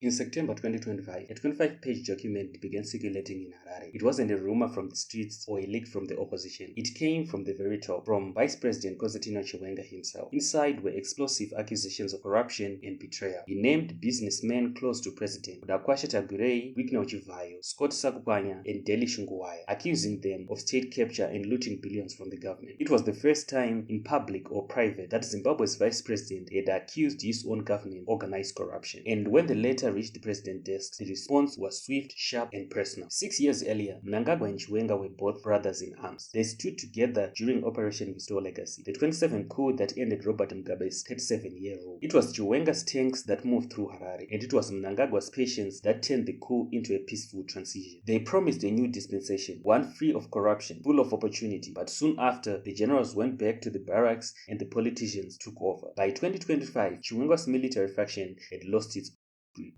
In September 2025, a 25-page document began circulating in Harare. It wasn't a rumor from the streets or a leak from the opposition. It came from the very top, from Vice President Constantino Chiwenga himself. Inside were explosive accusations of corruption and betrayal. He named businessmen close to President Mnangagwa Tagurei, Wikna Uchivayo, Scott Sakupanya, and Deli Shunguwaya, accusing them of state capture and looting billions from the government. It was the first time, in public or private, that Zimbabwe's vice president had accused his own government of organized corruption. And when the letter reached the president's desk, the response was swift, sharp, and personal. 6 years earlier, Mnangagwa and Chiwenga were both brothers in arms. They stood together during Operation Restore Legacy, the 27 coup that ended Robert Mugabe's 37-year rule. It was Chiwenga's tanks that moved through Harare, and it was Mnangagwa's patience that turned the coup into a peaceful transition. They promised a new dispensation, one free of corruption, full of opportunity, but soon after, the generals went back to the barracks and the politicians took over. By 2025, Chiwenga's military faction had lost its.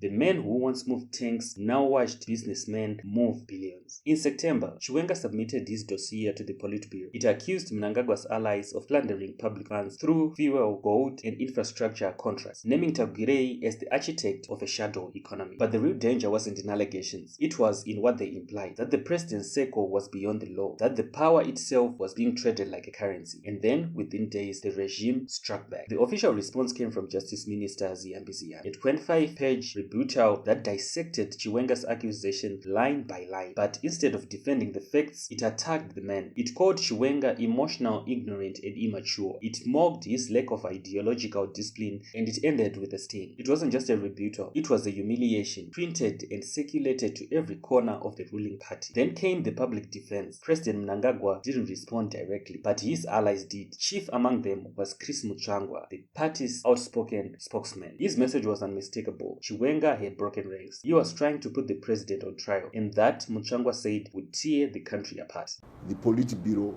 The men who once moved tanks now watched businessmen move billions. In September, Chiwenga submitted his dossier to the Politburo. It accused Mnangagwa's allies of plundering public funds through fuel, gold, and infrastructure contracts, naming Tagurei as the architect of a shadow economy. But the real danger wasn't in allegations. It was in what they implied, that the president's circle was beyond the law, that the power itself was being traded like a currency. And then, within days, the regime struck back. The official response came from Justice Minister Zimbabwe, a 25-page rebuttal that dissected Chiwenga's accusation line by line. But instead of defending the facts, it attacked the man. It called Chiwenga emotional, ignorant, and immature. It mocked his lack of ideological discipline, and it ended with a sting. It wasn't just a rebuttal, it was a humiliation, printed and circulated to every corner of the ruling party. Then came the public defense. President Mnangagwa didn't respond directly, but his allies did. Chief among them was Chris Muchangwa, the party's outspoken spokesman. His message was unmistakable. Chiwenga had broken ranks. He was trying to put the president on trial, and that, Muchangwa said, would tear the country apart. The Politburo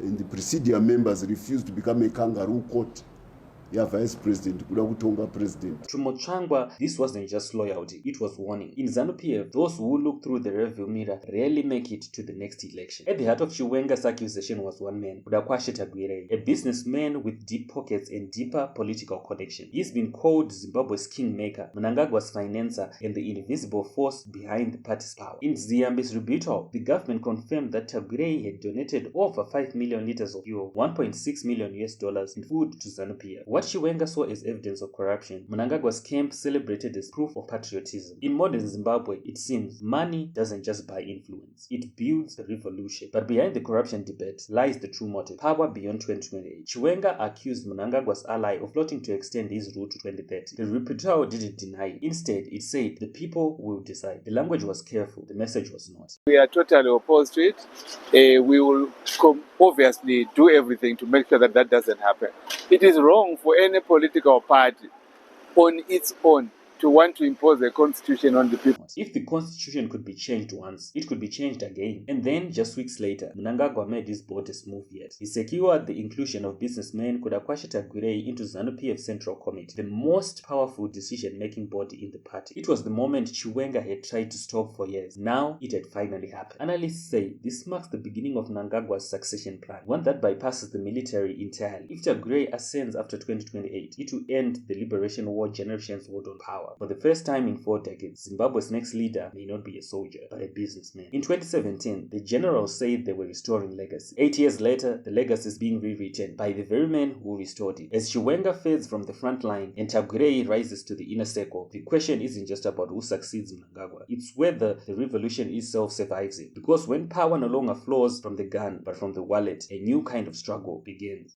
and the Presidium members refused to become a kangaroo court. Vice President, President. To Muchangwa, this wasn't just loyalty, it was warning. In ZANU PF, those who look through the rearview mirror rarely make it to the next election. At the heart of Chiwenga's accusation was one man, Mnangagwa Tagurei, a businessman with deep pockets and deeper political connection. He's been called Zimbabwe's kingmaker, Mnangagwa's financer, and the invisible force behind the party's power. In Zimbabwe's rebuttal, the government confirmed that Tagurei had donated over 5 million liters of fuel, $1.6 million in food to ZANU PF. What Chiwenga saw as evidence of corruption, Mnangagwa's camp celebrated as proof of patriotism. In modern Zimbabwe, it seems money doesn't just buy influence, it builds a revolution. But behind the corruption debate lies the true motive, power beyond 2028. Chiwenga accused Mnangagwa's ally of plotting to extend his rule to 2030. The rebuttal didn't deny it. Instead, it said the people will decide. The language was careful, the message was not. We are totally opposed to it. We will obviously do everything to make sure that that doesn't happen. It is wrong for any political party on its own to want to impose a constitution on the people. If the constitution could be changed once, it could be changed again. And then, just weeks later, Mnangagwa made his boldest move yet. He secured the inclusion of businessman Mnangagwa Tagurei into ZANU PF Central Committee, the most powerful decision-making body in the party. It was the moment Chiwenga had tried to stop for years. Now, it had finally happened. Analysts say this marks the beginning of Mnangagwa's succession plan, one that bypasses the military entirely. If Tagurei ascends after 2028, it will end the liberation war generations hold on power. For the first time in 4 decades, Zimbabwe's next leader may not be a soldier, but a businessman. In 2017, the generals said they were restoring legacy. 8 years later, the legacy is being rewritten by the very men who restored it. As Chiwenga fades from the front line and Tagurei rises to the inner circle, the question isn't just about who succeeds Mnangagwa. It's whether the revolution itself survives it. Because when power no longer flows from the gun, but from the wallet, a new kind of struggle begins.